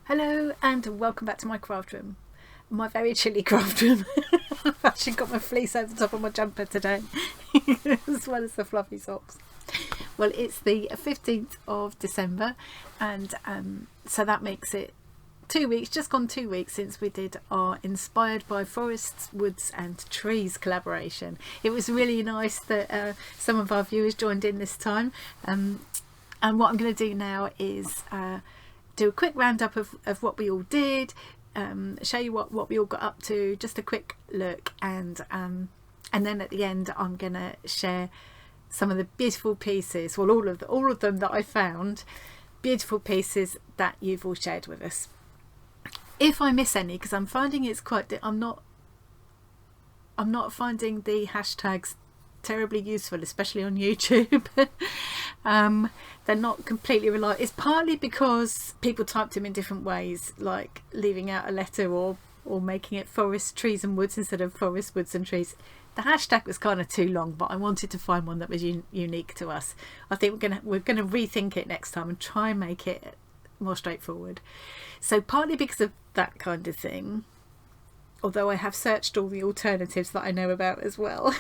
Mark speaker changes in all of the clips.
Speaker 1: Hello and welcome back to my craft room, my very chilly craft room. I've actually got my fleece over the top of my jumper today as well as the fluffy socks. Well, it's the 15th of December and so that makes it 2 weeks, just gone 2 weeks since we did our Inspired by Forests, Woods and Trees collaboration. It was really nice that some of our viewers joined in this time, and what I'm going to do now is do a quick roundup of what we all did, show you what we all got up to, just a quick look, and then at the end I'm gonna share some of the beautiful pieces, well all of them that I found, beautiful pieces that you've all shared with us. If I miss any, because I'm finding it's quite, I'm not finding the hashtags terribly useful, especially on YouTube. They're not completely reliable. It's partly because people typed them in different ways, like leaving out a letter or making it forest, trees and woods instead of forest, woods and trees. The hashtag was kind of too long, but I wanted to find one that was unique to us. I think we're gonna rethink it next time and try and make it more straightforward. So partly because of that kind of thing, although I have searched all the alternatives that I know about as well.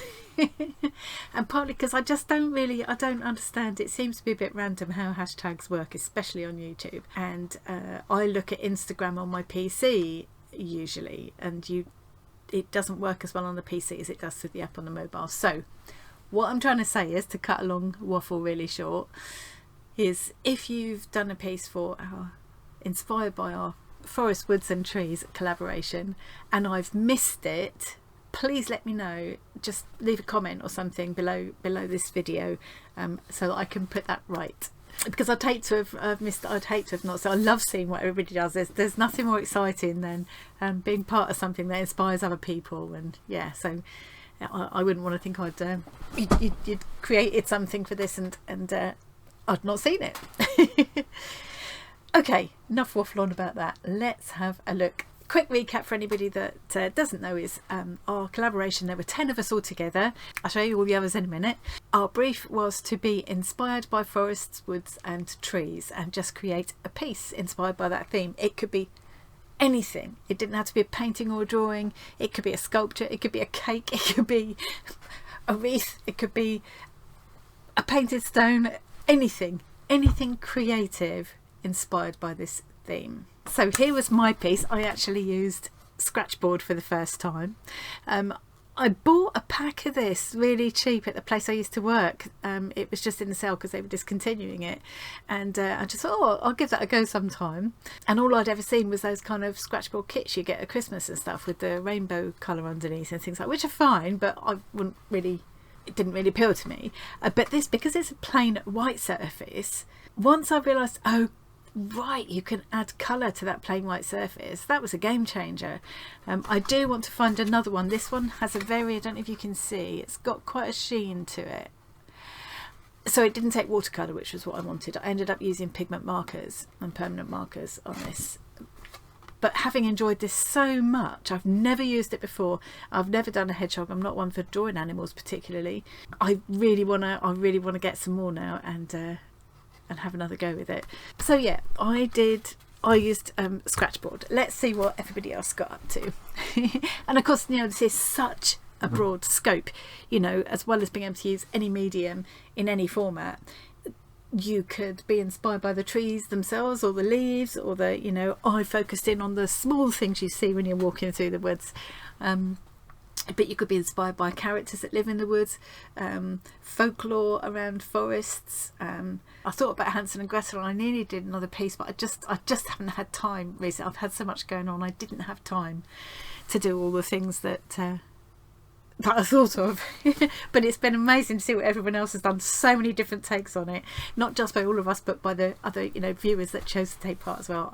Speaker 1: And partly because I don't understand, it seems to be a bit random how hashtags work, especially on YouTube. And I look at Instagram on my PC usually, and it doesn't work as well on the PC as it does through the app on the mobile. So what I'm trying to say is, to cut a long waffle really short, is if you've done a piece for our Inspired by our Forest, Woods and Trees collaboration and I've missed it, please let me know. Just leave a comment or something below this video, so that I can put that right, because I'd hate to have missed it. I'd hate to have not. So I love seeing what everybody does. There's nothing more exciting than being part of something that inspires other people, and yeah, so I wouldn't want to think you'd created something for this and I'd not seen it. Okay, enough waffle on about that. Let's have a look. Quick recap for anybody that doesn't know is our collaboration. There were 10 of us all together. I'll show you all the others in a minute. Our brief was to be inspired by forests, woods and trees and just create a piece inspired by that theme. It could be anything. It didn't have to be a painting or a drawing. It could be a sculpture. It could be a cake. It could be a wreath. It could be a painted stone. Anything creative inspired by this theme. So here was my piece. I actually used scratchboard for the first time. I bought a pack of this really cheap at the place I used to work. It was just in the sale because they were discontinuing it, and I just thought, oh, I'll give that a go sometime. And all I'd ever seen was those kind of scratchboard kits you get at Christmas and stuff with the rainbow colour underneath and things like, which are fine, but it didn't really appeal to me. But this, because it's a plain white surface, once I realised, oh right, you can add colour to that plain white surface, that was a game changer. I do want to find another one. This one has I don't know if you can see, it's got quite a sheen to it. So it didn't take watercolour, which was what I wanted. I ended up using pigment markers and permanent markers on this. But having enjoyed this so much, I've never used it before. I've never done a hedgehog. I'm not one for drawing animals particularly. I really want to get some more now and have another go with it. So yeah, I used scratchboard. Let's see what everybody else got up to. And of course, this is such a broad scope, as well as being able to use any medium in any format. You could be inspired by the trees themselves or the leaves or I focused in on the small things you see when you're walking through the woods. But you could be inspired by characters that live in the woods, folklore around forests. I thought about Hansel and Gretel, and I nearly did another piece, but I just haven't had time recently. I've had so much going on, I didn't have time to do all the things that I thought of. But it's been amazing to see what everyone else has done. So many different takes on it, not just by all of us, but by the other viewers that chose to take part as well.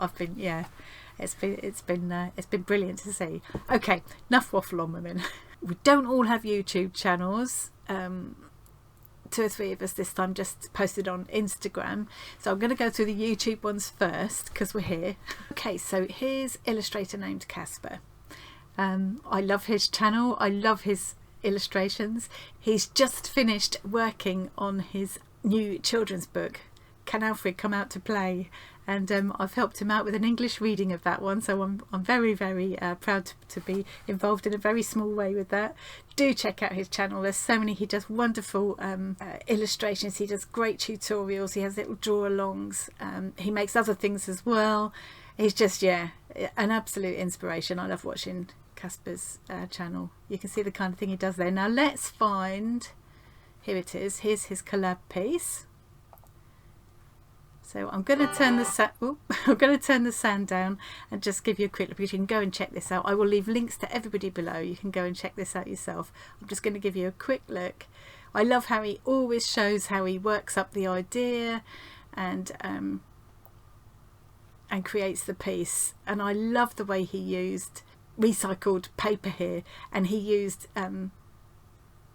Speaker 1: It's been brilliant to see. Okay, enough waffle on, women. We don't all have YouTube channels. 2 or 3 of us this time just posted on Instagram. So I'm going to go through the YouTube ones first because we're here. Okay, so here's illustrator named Casper. I love his channel. I love his illustrations. He's just finished working on his new children's book Can Alfred come out to play? And I've helped him out with an English reading of that one, so I'm very, very proud to be involved in a very small way with that. Do check out his channel. There's so many. He does wonderful illustrations. He does great tutorials. He has little draw-alongs. He makes other things as well. He's just, yeah, an absolute inspiration. I love watching Casper's channel. You can see the kind of thing he does there. Now let's find, here it is. Here's his collab piece. So I'm going to turn the sound down and just give you a quick look. You can go and check this out. I will leave links to everybody below. You can go and check this out yourself. I'm just going to give you a quick look. I love how he always shows how he works up the idea and creates the piece. And I love the way he used recycled paper here, and he used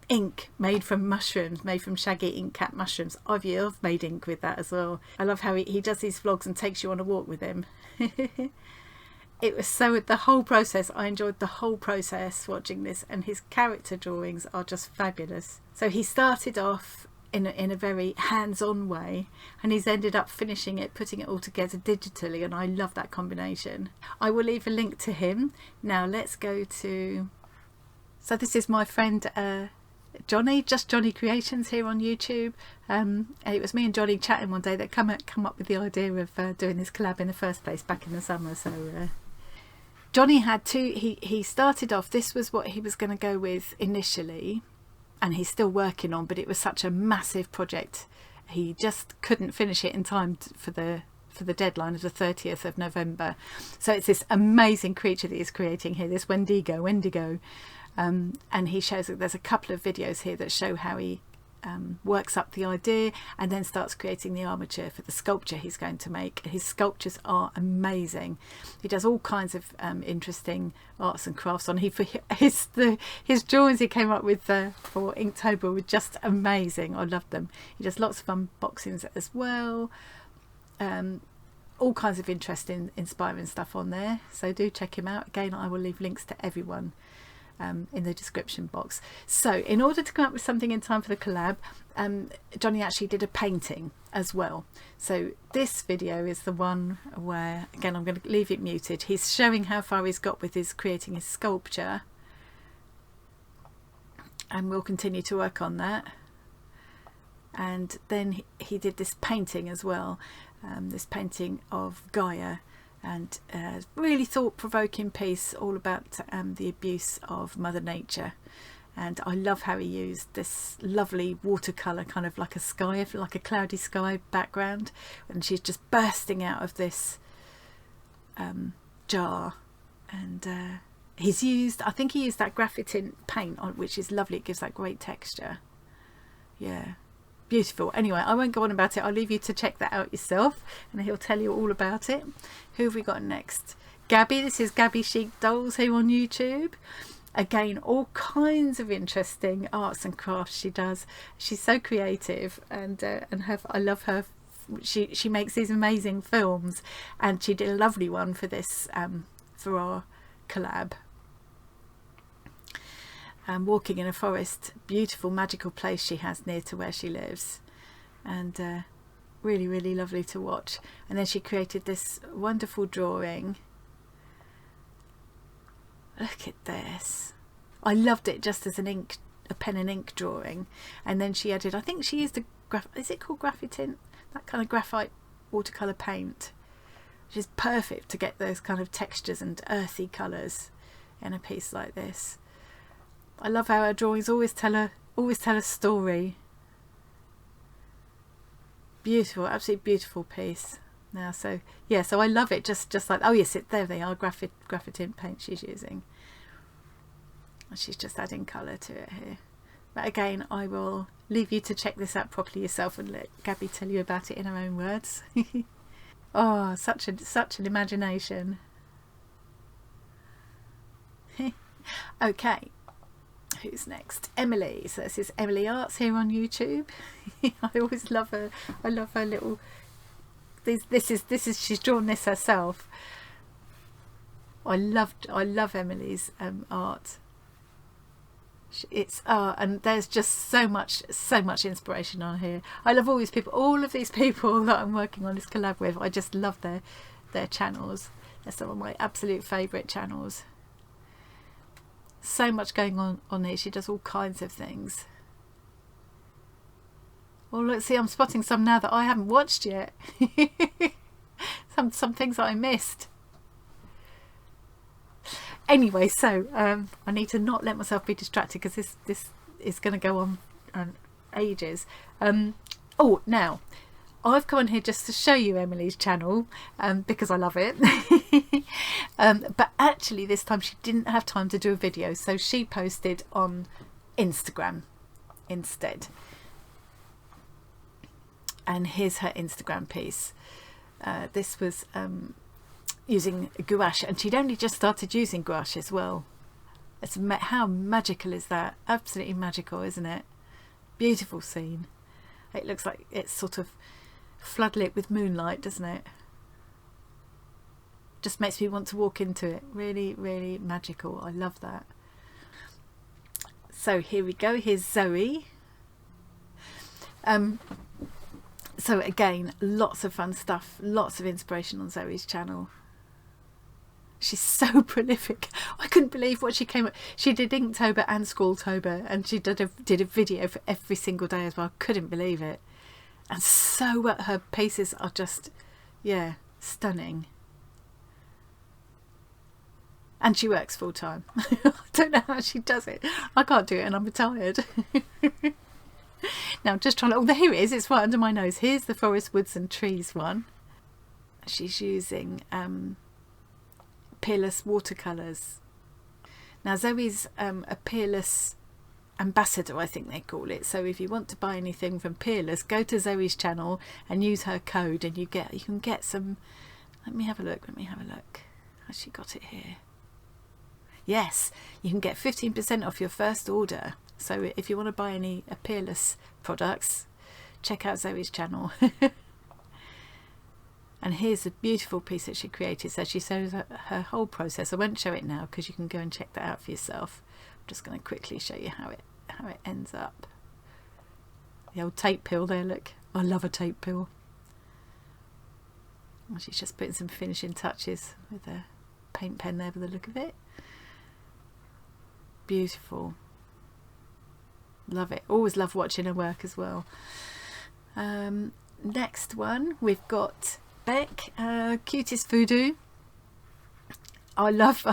Speaker 1: ink made from mushrooms, made from shaggy ink cap mushrooms. I've made ink with that as well. I love how he does these vlogs and takes you on a walk with him. It was the whole process, I enjoyed the whole process watching this, and his character drawings are just fabulous. So he started off in a very hands-on way, and he's ended up finishing it, putting it all together digitally, and I love that combination. I will leave a link to him. Now let's go to, so this is my friend Johnny, Just Johnny Creations here on YouTube. And it was me and Johnny chatting one day that come up with the idea of doing this collab in the first place back in the summer. So Johnny had he started off, this was what he was going to go with initially, and he's still working on, but it was such a massive project he just couldn't finish it in time for the deadline of the 30th of November. So it's this amazing creature that he's creating here, this Wendigo. And he shows that there's a couple of videos here that show how he works up the idea and then starts creating the armature for the sculpture he's going to make. His sculptures are amazing. He does all kinds of interesting arts and crafts on. His drawings he came up with for Inktober were just amazing. I loved them. He does lots of unboxings as well. All kinds of interesting, inspiring stuff on there. So do check him out. Again, I will leave links to everyone in the description box. So in order to come up with something in time for the collab, Johnny actually did a painting as well. So this video is the one where, again, I'm going to leave it muted. He's showing how far he's got with his creating his sculpture, and we'll continue to work on that. And then he did this painting as well, this painting of Gaia, and really thought-provoking piece all about the abuse of Mother Nature. And I love how he used this lovely watercolour, kind of like a sky, like a cloudy sky background, and she's just bursting out of this jar. And he's used, I think he used that graphite paint on, which is lovely. It gives that great texture. Yeah, beautiful. Anyway, I won't go on about it. I'll leave you to check that out yourself, and he'll tell you all about it. Who have we got next? Gabby. This is Gabby Chic Dolls here on YouTube. Again, all kinds of interesting arts and crafts she does. She's so creative, and I love her. She makes these amazing films, and she did a lovely one for this for our collab. Walking in a forest, beautiful magical place she has near to where she lives, and really, really lovely to watch. And then she created this wonderful drawing. Look at this. I loved it just as a pen and ink drawing. And then she added, I think she used is it called graphite? That kind of graphite watercolour paint, which is perfect to get those kind of textures and earthy colours in a piece like this. I love how her drawings always tell a story. Beautiful, absolutely beautiful piece. Now, so yeah, so I love it. Just like, oh yes, there they are, graphite paint she's using. And she's just adding colour to it here. But again, I will leave you to check this out properly yourself and let Gabby tell you about it in her own words. Oh, such an imagination. Okay, who's next? Emily. So this is Emily Arts here on YouTube. I always love her. I love her little. This is she's drawn this herself. I love Emily's art. It's and there's just so much inspiration on here. I love all of these people that I'm working on this collab with. I just love their channels. They're some of my absolute favourite channels. So much going on here. She does all kinds of things. Oh look, see, I'm spotting some now that I haven't watched yet. some things that I missed. Anyway, so I need to not let myself be distracted, because this is going to go on ages. Oh, now I've come on here just to show you Emily's channel, because I love it. But actually this time she didn't have time to do a video, so she posted on Instagram instead. And here's her Instagram piece. This was using gouache, and she'd only just started using gouache as well. How magical is that? Absolutely magical, isn't it? Beautiful scene. It looks like it's sort of floodlit with moonlight, doesn't it? Just makes me want to walk into it. Really, really magical. I love that. So here we go. Here's Zoe. So again, lots of fun stuff, lots of inspiration on Zoe's channel. She's so prolific. I couldn't believe what she came up. She did Inktober and Scrawltober, and she did a video for every single day as well. Couldn't believe it. And so her pieces are just, yeah, stunning. And she works full time. I don't know how she does it. I can't do it, and I'm retired. Now I'm just trying to, oh, here it is, it's right under my nose. Here's the Forest, Woods and Trees one. She's using Peerless watercolours. Now Zoe's a Peerless ambassador, I think they call it. So if you want to buy anything from Peerless, go to Zoe's channel and use her code, and you can get some. Let me have a look. Has she got it here? Yes, you can get 15% off your first order. So if you want to buy any Peerless products, check out Zoe's channel. And here's a beautiful piece that she created. So she shows her whole process. I won't show it now because you can go and check that out for yourself. I'm just going to quickly show you how it ends up. The old tape pill there, look. I love a tape pill. Well, she's just putting some finishing touches with a paint pen there by the look of it. Beautiful. Love it. Always love watching her work as well. Next one we've got Beck, Cutest Voodoo. I love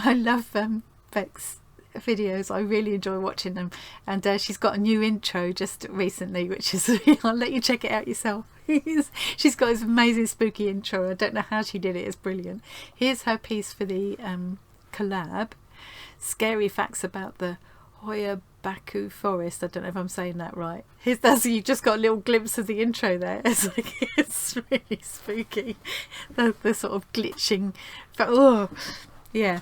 Speaker 1: Beck's videos. I really enjoy watching them, and she's got a new intro just recently, which is I'll let you check it out yourself. She's got this amazing spooky intro. I don't know how she did it. It's brilliant. Here's her piece for the collab. Scary facts about the Hoya Baku forest. I don't know if I'm saying that right. You've just got a little glimpse of the intro there. It's really spooky. The sort of glitching. Oh, yeah.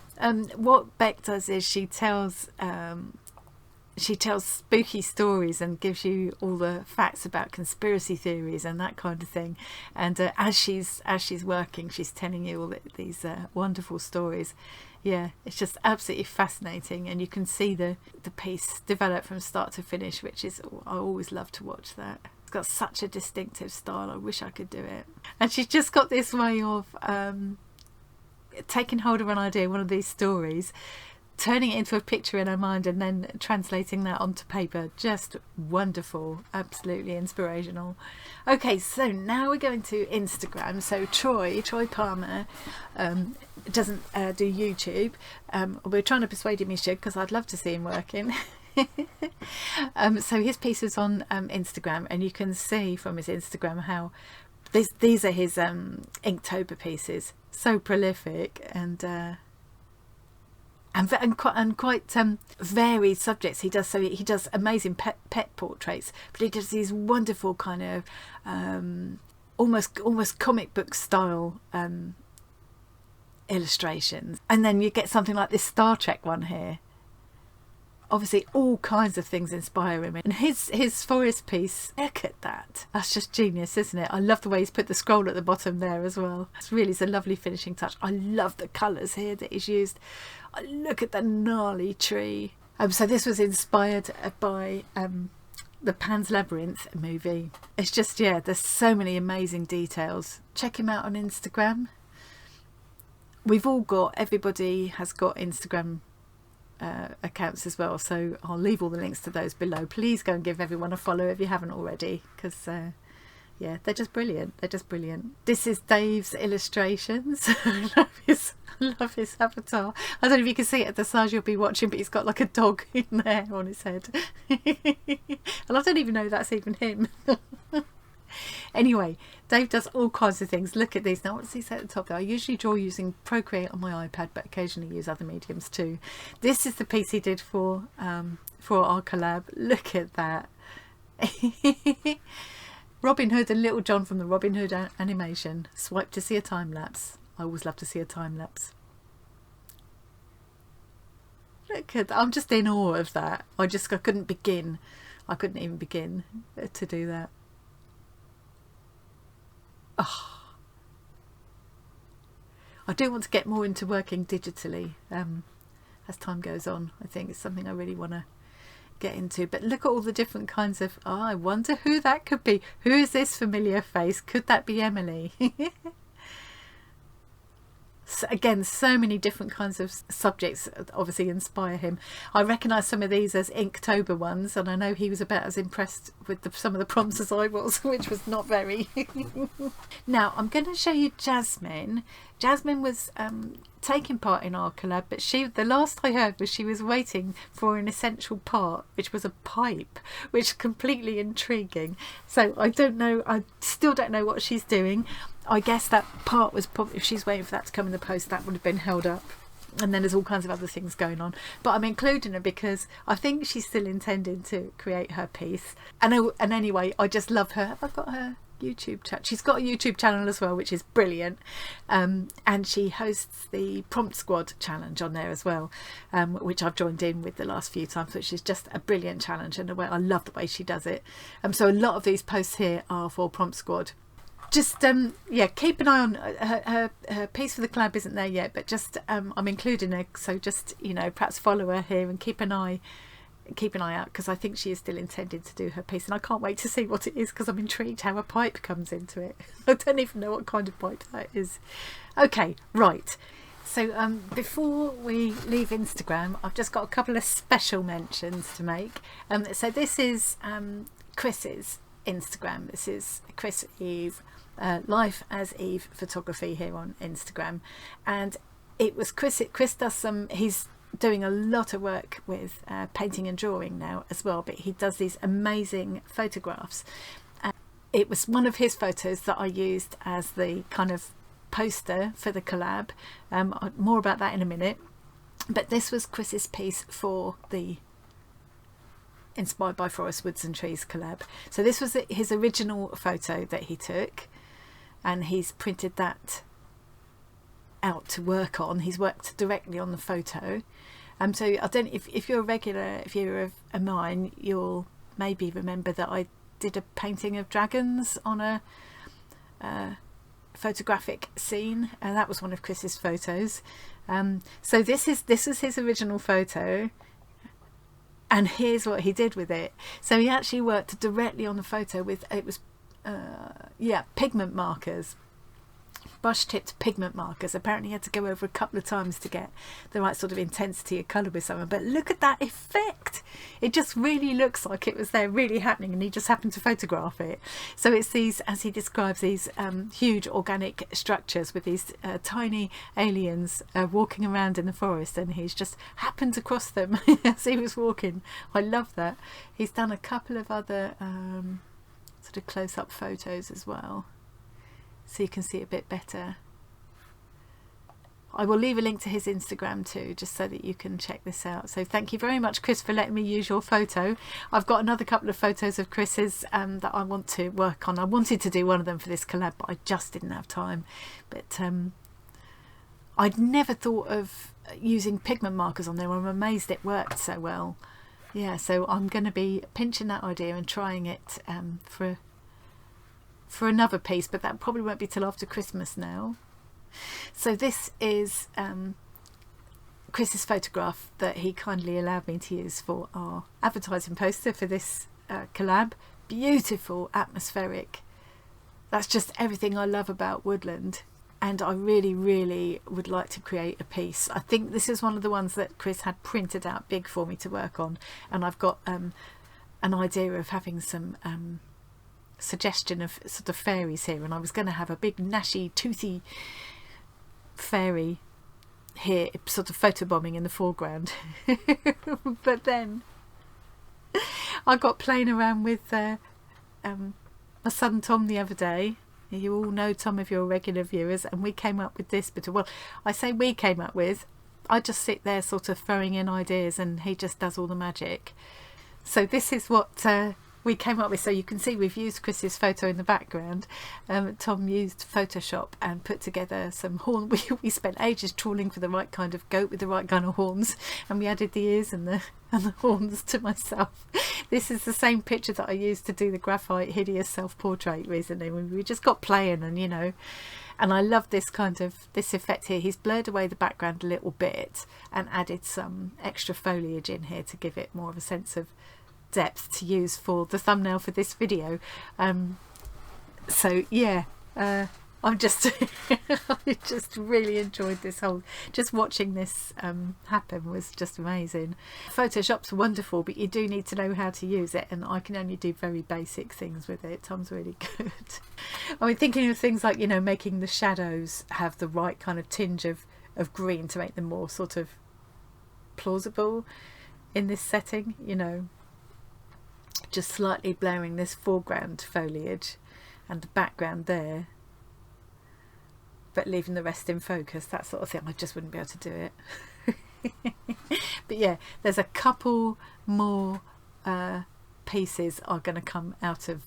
Speaker 1: What Beck does is she tells spooky stories and gives you all the facts about conspiracy theories and that kind of thing. And as she's working, she's telling you all these wonderful stories. Yeah, it's just absolutely fascinating, and you can see the piece develop from start to finish, which is, I always love to watch that. It's got such a distinctive style. I wish I could do it. And she's just got this way of taking hold of an idea, one of these stories, turning it into a picture in her mind, and then translating that onto paper. Just wonderful, absolutely inspirational. Okay, so now we're going to Instagram. So Troy Palmer doesn't do YouTube. We're trying to persuade him he should, because I'd love to see him working. So his piece is on Instagram, and you can see from his Instagram how these are his Inktober pieces. So prolific and quite varied subjects he does. So he does amazing pet portraits, but he does these wonderful kind of almost comic book style illustrations. And then you get something like this Star Trek one here. Obviously all kinds of things inspire him, and his forest piece, look at that, that's just genius, isn't it? I love the way he's put the scroll at the bottom there as well. It's a lovely finishing touch. I love the colours here that he's used. Look at the gnarly tree. So this was inspired by the Pan's Labyrinth movie. It's just, yeah, there's so many amazing details. Check him out on Instagram. Everybody has got Instagram accounts as well, so I'll leave all the links to those below. Please go and give everyone a follow if you haven't already, because yeah, they're just brilliant. They're just brilliant. This is Dave's illustrations. I love his avatar. I don't know if you can see it at the size you'll be watching, but he's got like a dog in there on his head. And I don't even know that's even him. Anyway, Dave does all kinds of things. Look at these. Now, what does he say at the top there? I usually draw using Procreate on my iPad, but occasionally use other mediums too. This is the piece he did for our collab. Look at that. Robin Hood and Little John from the Robin Hood animation. Swipe to see a time lapse. I always love to see a time lapse. Look at that. I'm just in awe of that. I couldn't begin. I couldn't even begin to do that. Oh. I do want to get more into working digitally as time goes on. I think it's something I really want to get into. But look at all the different kinds of, I wonder who that could be. Who is this familiar face? Could that be Emily? So again, so many different kinds of subjects obviously inspire him. I recognise some of these as Inktober ones, and I know he was about as impressed with some of the prompts as I was, which was not very. Now I'm going to show you Jasmine. Jasmine was taking part in our collab, but the last I heard was she was waiting for an essential part, which was a pipe, which is completely intriguing. So I don't know, I still don't know what she's doing. I guess that part was probably, if she's waiting for that to come in the post, that would have been held up. And then there's all kinds of other things going on. But I'm including her because I think she's still intending to create her piece. And anyway, I just love her. Have I got her YouTube chat? She's got a YouTube channel as well, which is brilliant. And she hosts the Prompt Squad challenge on there as well, which I've joined in with the last few times, which is just a brilliant challenge. And I love the way she does it. So a lot of these posts here are for Prompt Squad. Just yeah, keep an eye on her piece for the collab isn't there yet, but just I'm including her, so just, you know, perhaps follow her here and keep an eye out, because I think she is still intended to do her piece, and I can't wait to see what it is, because I'm intrigued how a pipe comes into it. I don't even know what kind of pipe that is. Okay, right. So before we leave Instagram, I've just got a couple of special mentions to make. So this is Chris's Instagram. This is Chris Eve, Life as Eve Photography here on Instagram, and it was Chris does he's doing a lot of work with painting and drawing now as well, but he does these amazing photographs. It was one of his photos that I used as the kind of poster for the collab. More about that in a minute, but this was Chris's piece for the Inspired by Forest, Woods and Trees collab. So this was his original photo that he took, and he's printed that out to work on. He's worked directly on the photo. So I don't, if you're a regular, if you're a mine, you'll maybe remember that I did a painting of dragons on a photographic scene, and that was one of Chris's photos. So this was his original photo. And here's what he did with it. So he actually worked directly on the photo with, it was, pigment markers, brush-tipped pigment markers. Apparently he had to go over a couple of times to get the right sort of intensity of colour with someone. But look at that effect. It just really looks like it was there really happening, and he just happened to photograph it. So it's these, as he describes, these huge organic structures with these tiny aliens walking around in the forest, and he's just happened to cross them as he was walking. I love that. He's done a couple of other sort of close-up photos as well, so you can see it a bit better. I will leave a link to his Instagram too, just so that you can check this out. So thank you very much, Chris, for letting me use your photo. I've got another couple of photos of Chris's that I want to work on. I wanted to do one of them for this collab, but I just didn't have time. But I'd never thought of using pigment markers on there. I'm amazed it worked so well. Yeah, so I'm going to be pinching that idea and trying it for another piece, but that probably won't be till after Christmas now. So this is Chris's photograph that he kindly allowed me to use for our advertising poster for this collab. Beautiful, atmospheric. That's just everything I love about woodland, and I really, really would like to create a piece. I think this is one of the ones that Chris had printed out big for me to work on, and I've got an idea of having some suggestion of sort of fairies here, and I was going to have a big gnashy, toothy fairy here, sort of photobombing in the foreground. But then I got playing around with my son Tom the other day. You all know Tom if you're regular viewers, and we came up with this, but well, I say we came up with, I just sit there sort of throwing in ideas and he just does all the magic. So this is what we came up with. So you can see we've used Chris's photo in the background. Tom used Photoshop and put together some horn. We spent ages trawling for the right kind of goat with the right kind of horns, and we added the ears and the horns to myself. This is the same picture that I used to do the graphite hideous self-portrait recently, when we just got playing, and you know, and I love this kind of this effect here. He's blurred away the background a little bit and added some extra foliage in here to give it more of a sense of depth to use for the thumbnail for this video. So yeah, I'm just I just really enjoyed this whole, just watching this happen was just amazing. Photoshop's wonderful, but you do need to know how to use it, and I can only do very basic things with it. Tom's really good. I mean, thinking of things like, you know, making the shadows have the right kind of tinge of green to make them more sort of plausible in this setting, you know, just slightly blurring this foreground foliage and the background there, but leaving the rest in focus, that sort of thing. I just wouldn't be able to do it. But yeah, there's a couple more pieces are going to come out of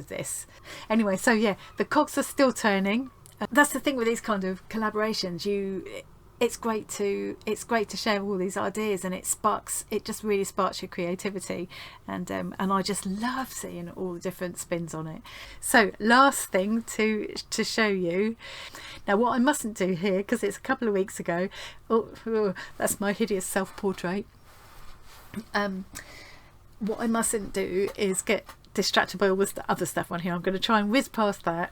Speaker 1: this anyway. So yeah, the cogs are still turning. That's the thing with these kind of collaborations, it's great to share all these ideas, and it just really sparks your creativity, and I just love seeing all the different spins on it. So last thing to show you now, what I mustn't do here, because it's a couple of weeks ago. Oh, that's my hideous self-portrait. What I mustn't do is get distracted by all this other stuff on here. I'm going to try and whiz past that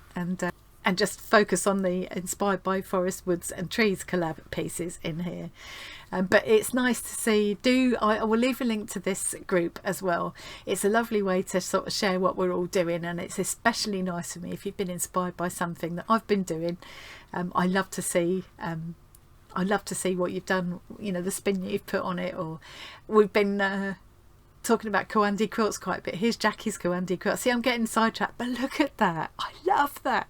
Speaker 1: and just focus on the inspired by forest, woods and trees collab pieces in here. But it's nice to see. I will leave a link to this group as well. It's a lovely way to sort of share what we're all doing, and it's especially nice for me if you've been inspired by something that I've been doing. I love to see what you've done, you know, the spin you've put on it. Or we've been talking about Kawandi quilts quite a bit. Here's Jackie's Kawandi quilt. See, I'm getting sidetracked, but look at that. I love that.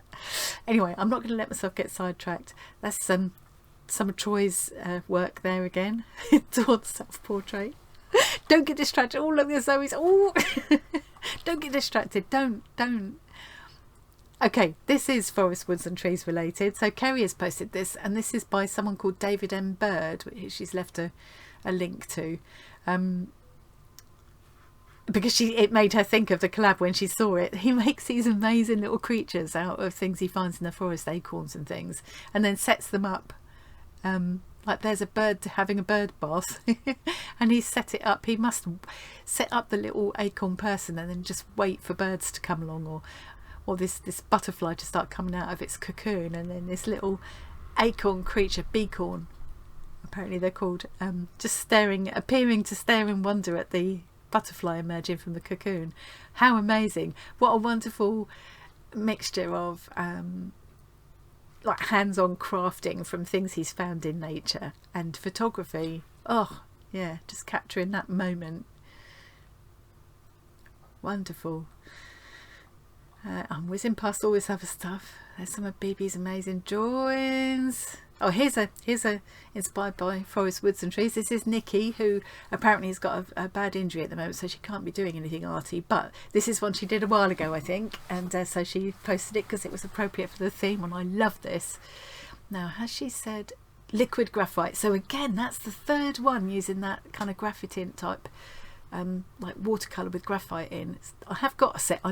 Speaker 1: Anyway, I'm not going to let myself get sidetracked. That's some of Troy's work there again towards self-portrait. Don't get distracted. Oh, look, there's Zoe's. Oh, don't get distracted. Don't. Okay, this is forest, woods and trees related. So Kerry has posted this, and this is by someone called David M. Bird, which she's left a link to. Because it made her think of the collab when she saw it. He makes these amazing little creatures out of things he finds in the forest, acorns and things, and then sets them up. Like there's a bird having a bird bath, and he's set it up. He must set up the little acorn person and then just wait for birds to come along, or this butterfly to start coming out of its cocoon, and then this little acorn creature, beacorn, apparently they're called, just appearing to stare in wonder at the butterfly emerging from the cocoon. How amazing. What a wonderful mixture of like hands-on crafting from things he's found in nature and photography. Oh yeah, just capturing that moment. Wonderful. I'm whizzing past all this other stuff. There's some of BB's amazing drawings. Oh, here's a inspired by forest, woods and trees. This is Nikki, who apparently has got a bad injury at the moment, so she can't be doing anything arty, but this is one she did a while ago, I think, and so she posted it because it was appropriate for the theme, and I love this. Now, has she said liquid graphite? So again, that's the third one using that kind of graphite type, like watercolour with graphite in. I have got a set.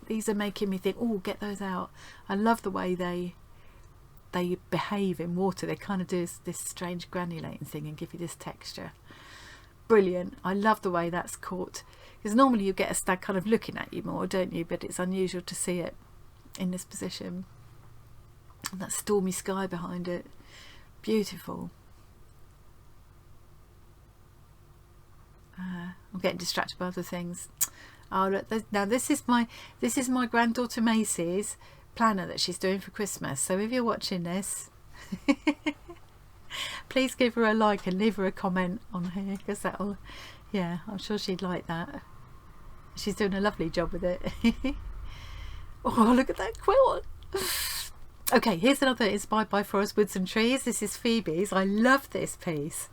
Speaker 1: These are making me think, oh, get those out. I love the way they they behave in water. They kind of do this strange granulating thing and give you this texture. Brilliant. I love the way that's caught, because normally you get a stag kind of looking at you more, don't you? But it's unusual to see it in this position. And that stormy sky behind it, beautiful. I'm getting distracted by other things. Oh look, now this is my granddaughter Macy's planner that she's doing for Christmas. So if you're watching this, please give her a like and leave her a comment on here, because that'll, yeah, I'm sure she'd like that. She's doing a lovely job with it. Oh, look at that quilt. Okay, here's another inspired by forest, woods and trees. This is Phoebe's. I love this piece.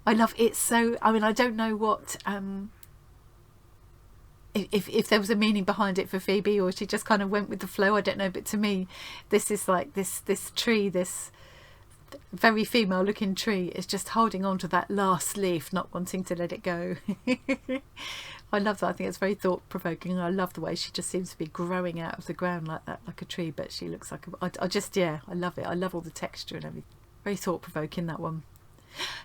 Speaker 1: I love it so, I mean, I don't know what if there was a meaning behind it for Phoebe, or she just kind of went with the flow, I don't know. But to me, this is like this tree, this very female looking tree, is just holding on to that last leaf, not wanting to let it go. I love that. I think it's very thought-provoking. I love the way she just seems to be growing out of the ground like that, like a tree, but she looks like I just, yeah, I love it. I love all the texture and everything. Very thought-provoking, that one.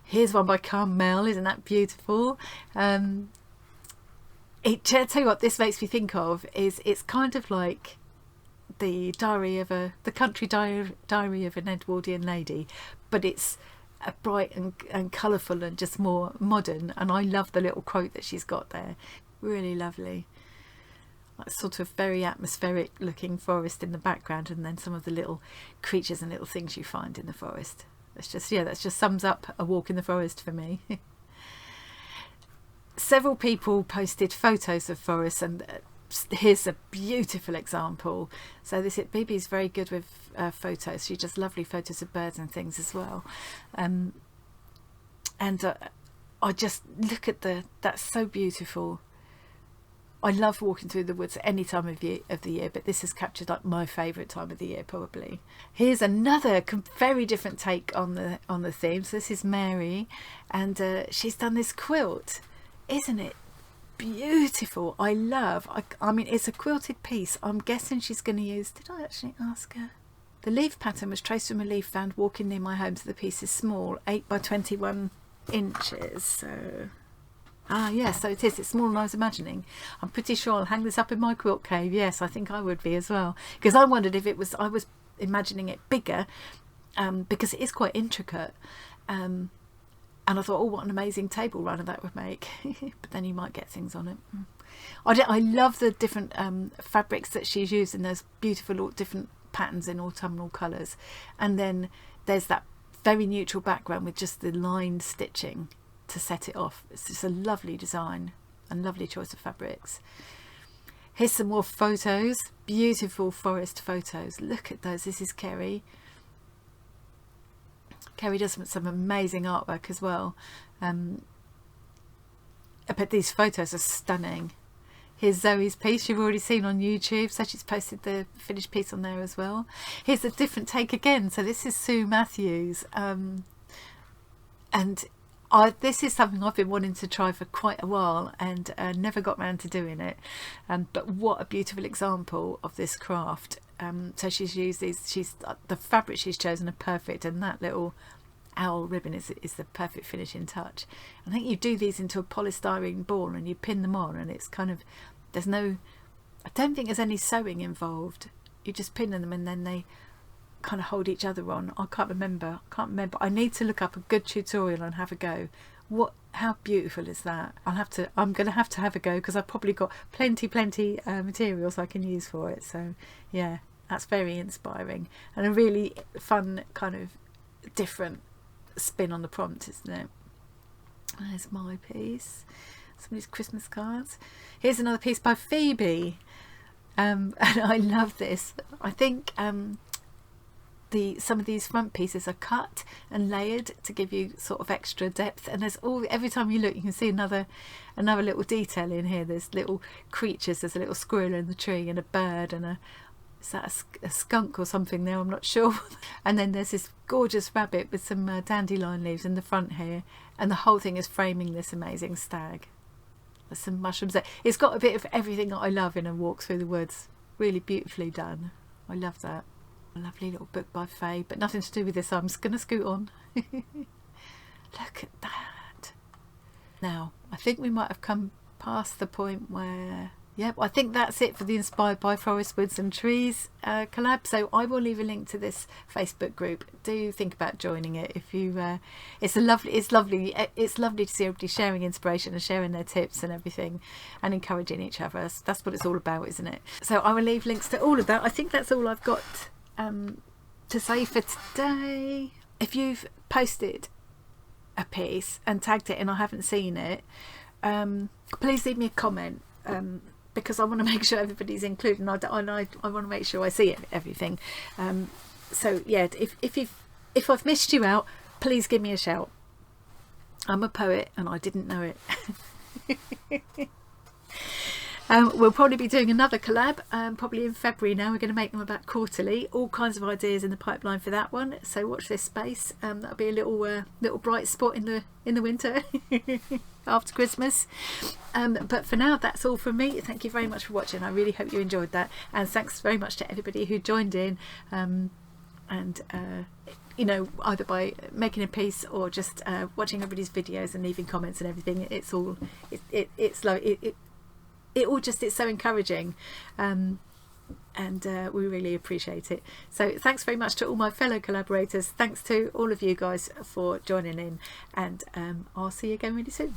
Speaker 1: Here's one by Carmel. Isn't that beautiful? Tell you what this makes me think of is, it's kind of like the country diary of an Edwardian lady, but it's a bright and colourful and just more modern. And I love the little quote that she's got there. Really lovely. That sort of very atmospheric looking forest in the background, and then some of the little creatures and little things you find in the forest. That's just, yeah, that just sums up a walk in the forest for me. Several people posted photos of forests, and here's a beautiful example. So Bibi's very good with photos. She does lovely photos of birds and things as well. I just look at that's so beautiful. I love walking through the woods at any time of the year, but this has captured like my favourite time of the year probably. Here's another very different take on the theme. So this is Mary, and she's done this quilt. Isn't it beautiful? I mean, it's a quilted piece. I'm guessing she's going to use, did I actually ask her? The leaf pattern was traced from a leaf found walking near my home, so the piece is small, 8 by 21 inches. So yeah, so it is. It's smaller than I was imagining. I'm pretty sure I'll hang this up in my quilt cave. Yes, I think I would be as well, because I wondered if I was imagining it bigger, because it is quite intricate. And I thought, oh, what an amazing table runner that would make. But then you might get things on it. I love the different fabrics that she's used in those beautiful different patterns in autumnal colours. And then there's that very neutral background with just the lined stitching to set it off. It's just a lovely design and lovely choice of fabrics. Here's some more photos. Beautiful forest photos. Look at those. This is Kerry. Kerry does some amazing artwork as well. But these photos are stunning. Here's Zoe's piece you've already seen on YouTube, so she's posted the finished piece on there as well. Here's a different take again. So this is Sue Matthews, and this is something I've been wanting to try for quite a while, and never got around to doing it. But what a beautiful example of this craft. So she's used these. The fabric she's chosen are perfect, and that little owl ribbon is the perfect finishing touch. I think you do these into a polystyrene ball and you pin them on, and it's kind of, I don't think there's any sewing involved. You just pin them and then they kind of hold each other on. I can't remember. I need to look up a good tutorial and have a go. How beautiful is that? I'm gonna have to have a go, because I've probably got plenty materials I can use for it. So yeah, that's very inspiring and a really fun kind of different spin on the prompt, isn't it? There's my piece. Somebody's Christmas cards. Here's another piece by Phoebe, and I love this. I think some of these front pieces are cut and layered to give you sort of extra depth, and every time you look you can see another little detail in here. There's little creatures. There's a little squirrel in the tree and a bird and is that a skunk or something there? I'm not sure. And then there's this gorgeous rabbit with some dandelion leaves in the front here, and the whole thing is framing this amazing stag. There's some mushrooms there. It's got a bit of everything that I love in a walk through the woods. Really beautifully done. I love that. a lovely little book by Faye, but nothing to do with this. I'm just going to scoot on. Look at that. Now, I think we might have come past the point where, yep, I think that's it for the Inspired by Forest, Woods and Trees collab. So I will leave a link to this Facebook group. Do think about joining it if you. It's lovely to see everybody sharing inspiration and sharing their tips and everything, and encouraging each other. That's what it's all about, isn't it? So I will leave links to all of that. I think that's all I've got to say for today. If you've posted a piece and tagged it and I haven't seen it, please leave me a comment, because I want to make sure everybody's included, and I want to make sure I see everything. So yeah, if I've missed you out, please give me a shout. I'm a poet and I didn't know it. We'll probably be doing another collab, probably in February now. We're going to make them about quarterly. All kinds of ideas in the pipeline for that one, so watch this space. That'll be a little bright spot in the winter after Christmas. But for now, that's all from me. Thank you very much for watching. I really hope you enjoyed that, and thanks very much to everybody who joined in, and you know, either by making a piece or just watching everybody's videos and leaving comments and everything. It's all it's so encouraging, and we really appreciate it. So thanks very much to all my fellow collaborators. Thanks to all of you guys for joining in, and I'll see you again really soon.